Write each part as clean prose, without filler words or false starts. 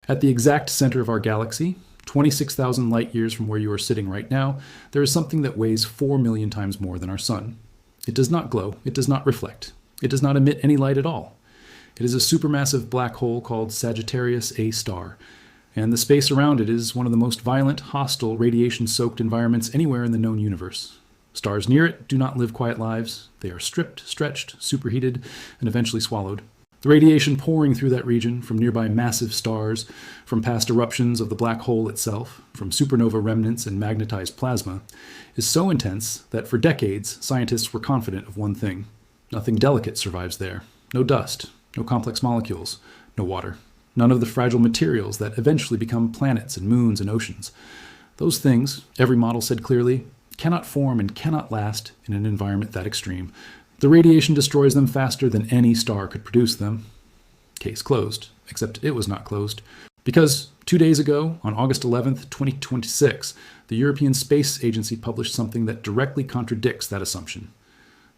At the exact center of our galaxy, 26,000 light years from where you are sitting right now, there is something that weighs 4 million times more than our sun. It does not glow, it does not reflect, it does not emit any light at all. It is a supermassive black hole called Sagittarius A star, and the space around it is one of the most violent, hostile, radiation-soaked environments anywhere in the known universe. Stars near it do not live quiet lives. They are stripped, stretched, superheated, and eventually swallowed. The radiation pouring through that region from nearby massive stars, from past eruptions of the black hole itself, from supernova remnants and magnetized plasma, is so intense that for decades scientists were confident of one thing. Nothing delicate survives there. No dust, no complex molecules, no water. None of the fragile materials that eventually become planets and moons and oceans. Those things, every model said clearly, cannot form and cannot last in an environment that extreme. The radiation destroys them faster than any star could produce them. Case closed, except it was not closed. Because 2 days ago, on August 11th, 2026, the European Space Agency published something that directly contradicts that assumption.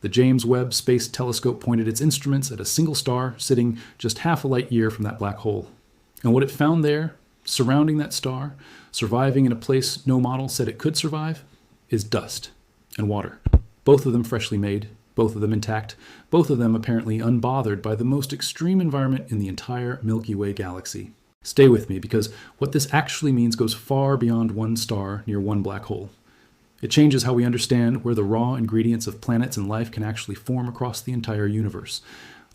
The James Webb Space Telescope pointed its instruments at a single star sitting just half a light year from that black hole. And what it found there, surrounding that star, surviving in a place no model said it could survive, is dust and water. Both of them freshly made, both of them intact, both of them apparently unbothered by the most extreme environment in the entire Milky Way galaxy. Stay with me, because what this actually means goes far beyond one star near one black hole. It changes how we understand where the raw ingredients of planets and life can actually form across the entire universe.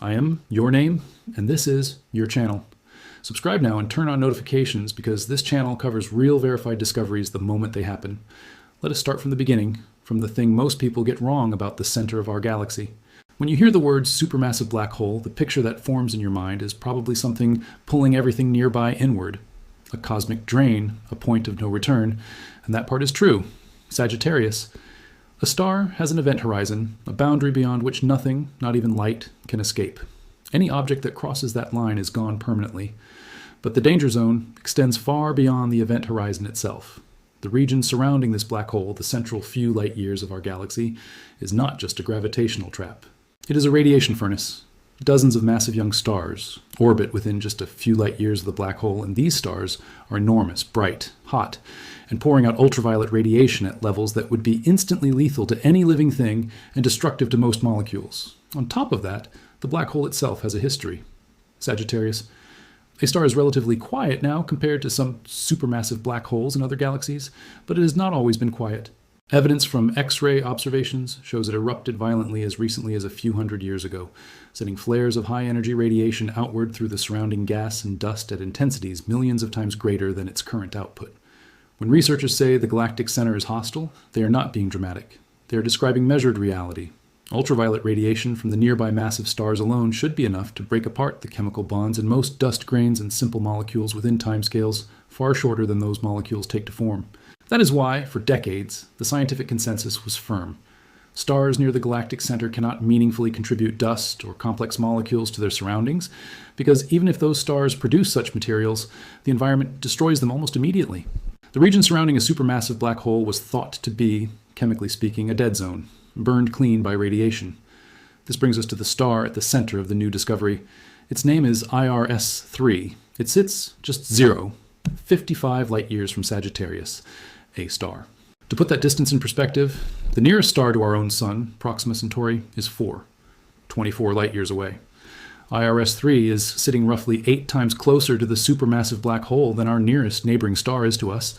I am Your Name, and this is your channel. Subscribe now and turn on notifications, because this channel covers real verified discoveries the moment they happen. Let us start from the beginning, from the thing most people get wrong about the center of our galaxy. When you hear the word supermassive black hole, the picture that forms in your mind is probably something pulling everything nearby inward. A cosmic drain, a point of no return, and that part is true. Sagittarius. A star has an event horizon, a boundary beyond which nothing, not even light, can escape. Any object that crosses that line is gone permanently. But the danger zone extends far beyond the event horizon itself. The region surrounding this black hole, the central few light years of our galaxy, is not just a gravitational trap. It is a radiation furnace. Dozens of massive young stars orbit within just a few light years of the black hole, and these stars are enormous, bright, hot, and pouring out ultraviolet radiation at levels that would be instantly lethal to any living thing and destructive to most molecules. On top of that, the black hole itself has a history. Sagittarius. A star is relatively quiet now compared to some supermassive black holes in other galaxies, but it has not always been quiet. Evidence from X-ray observations shows it erupted violently as recently as a few hundred years ago, sending flares of high-energy radiation outward through the surrounding gas and dust at intensities millions of times greater than its current output. When researchers say the galactic center is hostile, they are not being dramatic. They are describing measured reality. Ultraviolet radiation from the nearby massive stars alone should be enough to break apart the chemical bonds in most dust grains and simple molecules within timescales far shorter than those molecules take to form. That is why, for decades, the scientific consensus was firm. Stars near the galactic center cannot meaningfully contribute dust or complex molecules to their surroundings, because even if those stars produce such materials, the environment destroys them almost immediately. The region surrounding a supermassive black hole was thought to be, chemically speaking, a dead zone, burned clean by radiation. This brings us to the star at the center of the new discovery. Its name is IRS-3. It sits just 55 light years from Sagittarius A star. To put that distance in perspective, the nearest star to our own sun, Proxima Centauri, is 24 light years away. IRS-3 is sitting roughly 8 times closer to the supermassive black hole than our nearest neighboring star is to us.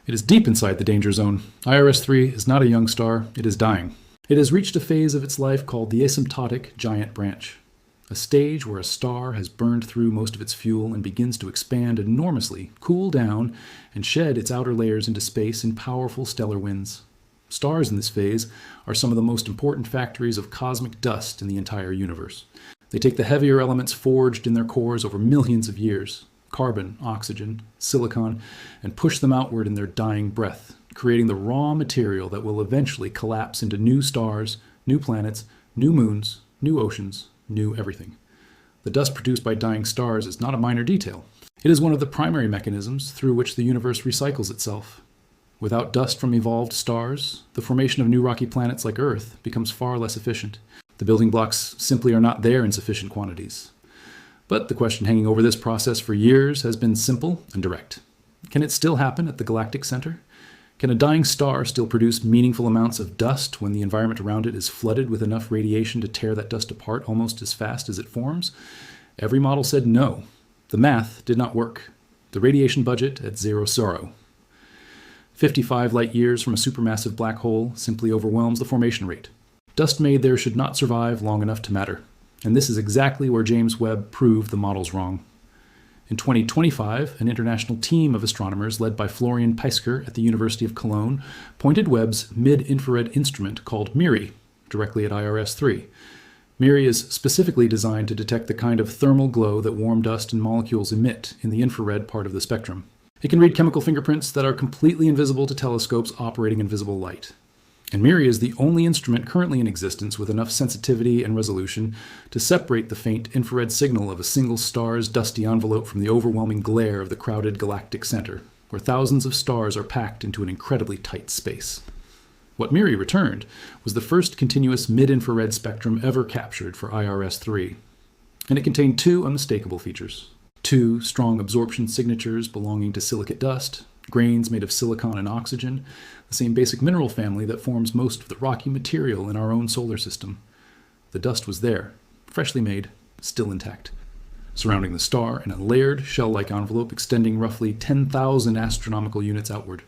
It is deep inside the danger zone. IRS-3 is not a young star, it is dying. It has reached a phase of its life called the asymptotic giant branch, a stage where a star has burned through most of its fuel and begins to expand enormously, cool down, and shed its outer layers into space in powerful stellar winds. Stars in this phase are some of the most important factories of cosmic dust in the entire universe. They take the heavier elements forged in their cores over millions of years, carbon, oxygen, silicon, and push them outward in their dying breath, creating the raw material that will eventually collapse into new stars, new planets, new moons, new oceans, new everything. The dust produced by dying stars is not a minor detail. It is one of the primary mechanisms through which the universe recycles itself. Without dust from evolved stars, the formation of new rocky planets like Earth becomes far less efficient. The building blocks simply are not there in sufficient quantities. But the question hanging over this process for years has been simple and direct. Can it still happen at the galactic center? Can a dying star still produce meaningful amounts of dust when the environment around it is flooded with enough radiation to tear that dust apart almost as fast as it forms? Every model said no. The math did not work. The radiation budget at zero sorrow. 55 light years from a supermassive black hole simply overwhelms the formation rate. Dust made there should not survive long enough to matter. And this is exactly where James Webb proved the models wrong. In 2025, an international team of astronomers led by Florian Peisker at the University of Cologne pointed Webb's mid-infrared instrument called MIRI directly at IRS-3. MIRI is specifically designed to detect the kind of thermal glow that warm dust and molecules emit in the infrared part of the spectrum. It can read chemical fingerprints that are completely invisible to telescopes operating in visible light. And MIRI is the only instrument currently in existence with enough sensitivity and resolution to separate the faint infrared signal of a single star's dusty envelope from the overwhelming glare of the crowded galactic center, where thousands of stars are packed into an incredibly tight space. What MIRI returned was the first continuous mid-infrared spectrum ever captured for IRS-3, and it contained two unmistakable features. Two strong absorption signatures belonging to silicate dust, grains made of silicon and oxygen, the same basic mineral family that forms most of the rocky material in our own solar system. The dust was there, freshly made, still intact, surrounding the star in a layered, shell-like envelope extending roughly 10,000 astronomical units outward.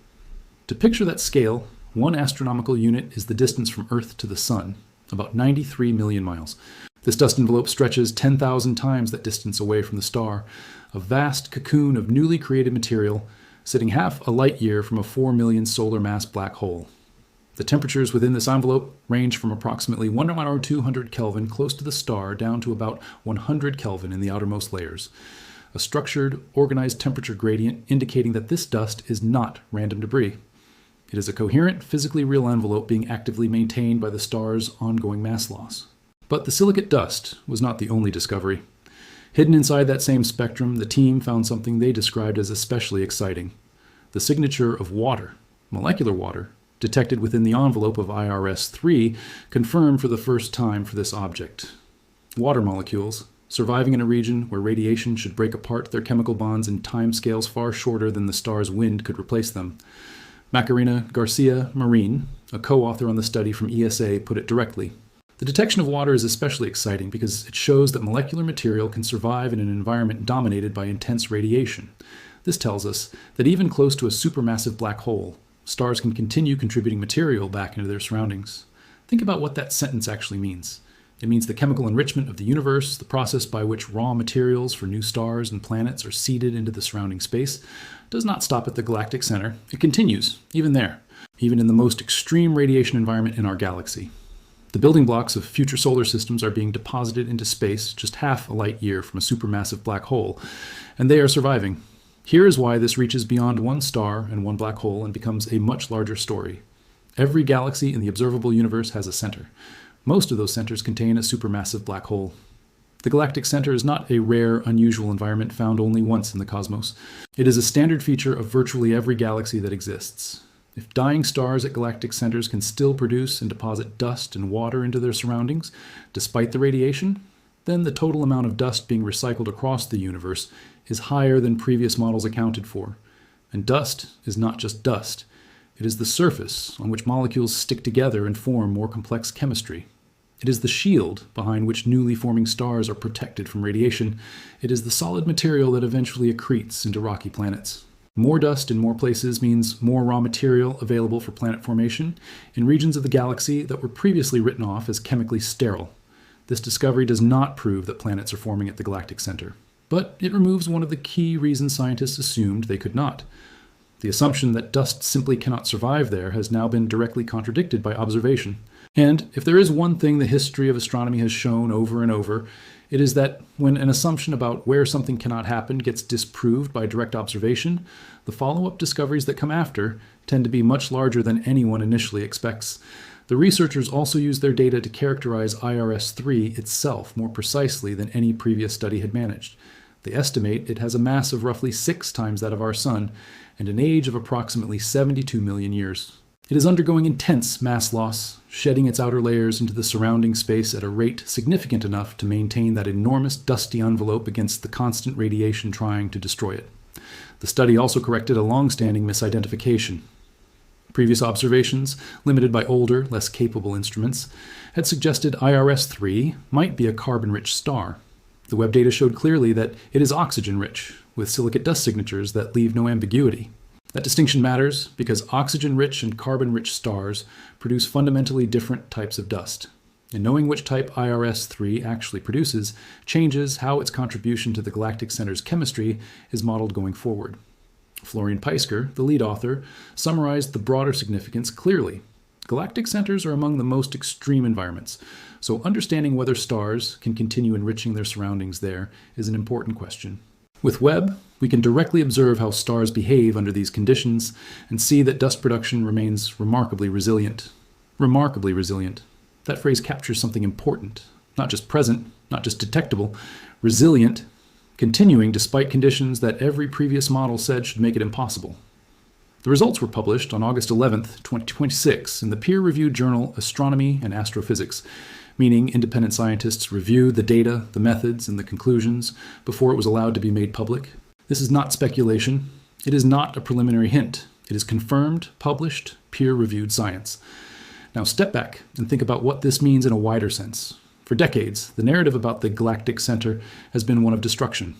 To picture that scale, 1 astronomical unit is the distance from Earth to the Sun, about 93 million miles. This dust envelope stretches 10,000 times that distance away from the star, a vast cocoon of newly created material sitting half a light year from a 4 million solar mass black hole. The temperatures within this envelope range from approximately 1,200 Kelvin close to the star down to about 100 Kelvin in the outermost layers, a structured, organized temperature gradient indicating that this dust is not random debris. It is a coherent, physically real envelope being actively maintained by the star's ongoing mass loss. But the silicate dust was not the only discovery. Hidden inside that same spectrum, the team found something they described as especially exciting. The signature of water, molecular water, detected within the envelope of IRS-3, confirmed for the first time for this object. Water molecules, surviving in a region where radiation should break apart their chemical bonds in timescales far shorter than the star's wind could replace them. Macarena Garcia Marin, a co-author on the study from ESA, put it directly. The detection of water is especially exciting because it shows that molecular material can survive in an environment dominated by intense radiation. This tells us that even close to a supermassive black hole, stars can continue contributing material back into their surroundings. Think about what that sentence actually means. It means the chemical enrichment of the universe, the process by which raw materials for new stars and planets are seeded into the surrounding space, does not stop at the galactic center. It continues, even there, even in the most extreme radiation environment in our galaxy. The building blocks of future solar systems are being deposited into space just half a light year from a supermassive black hole, and they are surviving. Here is why this reaches beyond one star and one black hole and becomes a much larger story. Every galaxy in the observable universe has a center. Most of those centers contain a supermassive black hole. The galactic center is not a rare, unusual environment found only once in the cosmos. It is a standard feature of virtually every galaxy that exists. If dying stars at galactic centers can still produce and deposit dust and water into their surroundings, despite the radiation, then the total amount of dust being recycled across the universe is higher than previous models accounted for. And dust is not just dust. It is the surface on which molecules stick together and form more complex chemistry. It is the shield behind which newly forming stars are protected from radiation. It is the solid material that eventually accretes into rocky planets. More dust in more places means more raw material available for planet formation in regions of the galaxy that were previously written off as chemically sterile. This discovery does not prove that planets are forming at the galactic center, but it removes one of the key reasons scientists assumed they could not. The assumption that dust simply cannot survive there has now been directly contradicted by observation. And if there is one thing the history of astronomy has shown over and over, it is that when an assumption about where something cannot happen gets disproved by direct observation, the follow-up discoveries that come after tend to be much larger than anyone initially expects. The researchers also use their data to characterize IRS-3 itself more precisely than any previous study had managed. They estimate it has a mass of roughly 6 times that of our Sun and an age of approximately 72 million years. It is undergoing intense mass loss, shedding its outer layers into the surrounding space at a rate significant enough to maintain that enormous dusty envelope against the constant radiation trying to destroy it. The study also corrected a long-standing misidentification. Previous observations, limited by older, less capable instruments, had suggested IRS-3 might be a carbon-rich star. The Webb data showed clearly that it is oxygen-rich, with silicate dust signatures that leave no ambiguity. That distinction matters because oxygen-rich and carbon-rich stars produce fundamentally different types of dust. And knowing which type IRS-3 actually produces changes how its contribution to the Galactic Center's chemistry is modeled going forward. Florian Peisker, the lead author, summarized the broader significance clearly. Galactic centers are among the most extreme environments, so understanding whether stars can continue enriching their surroundings there is an important question. With Webb, we can directly observe how stars behave under these conditions and see that dust production remains remarkably resilient. Remarkably resilient. That phrase captures something important. Not just present, not just detectable, resilient, continuing despite conditions that every previous model said should make it impossible. The results were published on August 11, 2026, in the peer-reviewed journal Astronomy and Astrophysics, meaning independent scientists reviewed the data, the methods, and the conclusions before it was allowed to be made public. This is not speculation. It is not a preliminary hint. It is confirmed, published, peer-reviewed science. Now step back and think about what this means in a wider sense. For decades, the narrative about the Galactic Center has been one of destruction,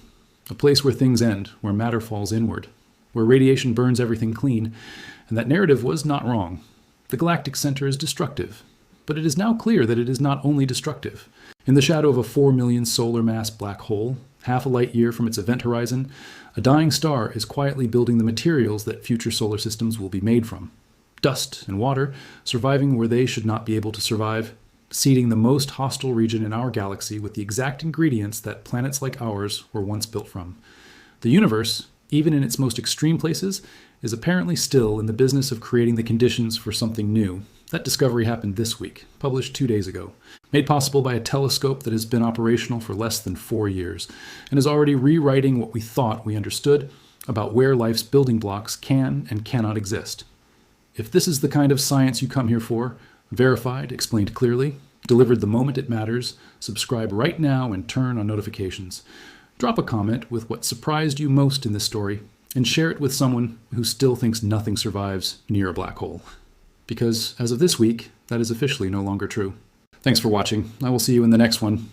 a place where things end, where matter falls inward, where radiation burns everything clean, and that narrative was not wrong. The Galactic Center is destructive, but it is now clear that it is not only destructive. In the shadow of a 4 million solar mass black hole, half a light year from its event horizon, a dying star is quietly building the materials that future solar systems will be made from. Dust and water, surviving where they should not be able to survive, seeding the most hostile region in our galaxy with the exact ingredients that planets like ours were once built from. The universe, even in its most extreme places, is apparently still in the business of creating the conditions for something new. That discovery happened this week, published 2 days ago, made possible by a telescope that has been operational for less than 4 years, and is already rewriting what we thought we understood about where life's building blocks can and cannot exist. If this is the kind of science you come here for, verified, explained clearly, delivered the moment it matters, subscribe right now and turn on notifications. Drop a comment with what surprised you most in this story, and share it with someone who still thinks nothing survives near a black hole. Because as of this week, that is officially no longer true. Thanks for watching. I will see you in the next one.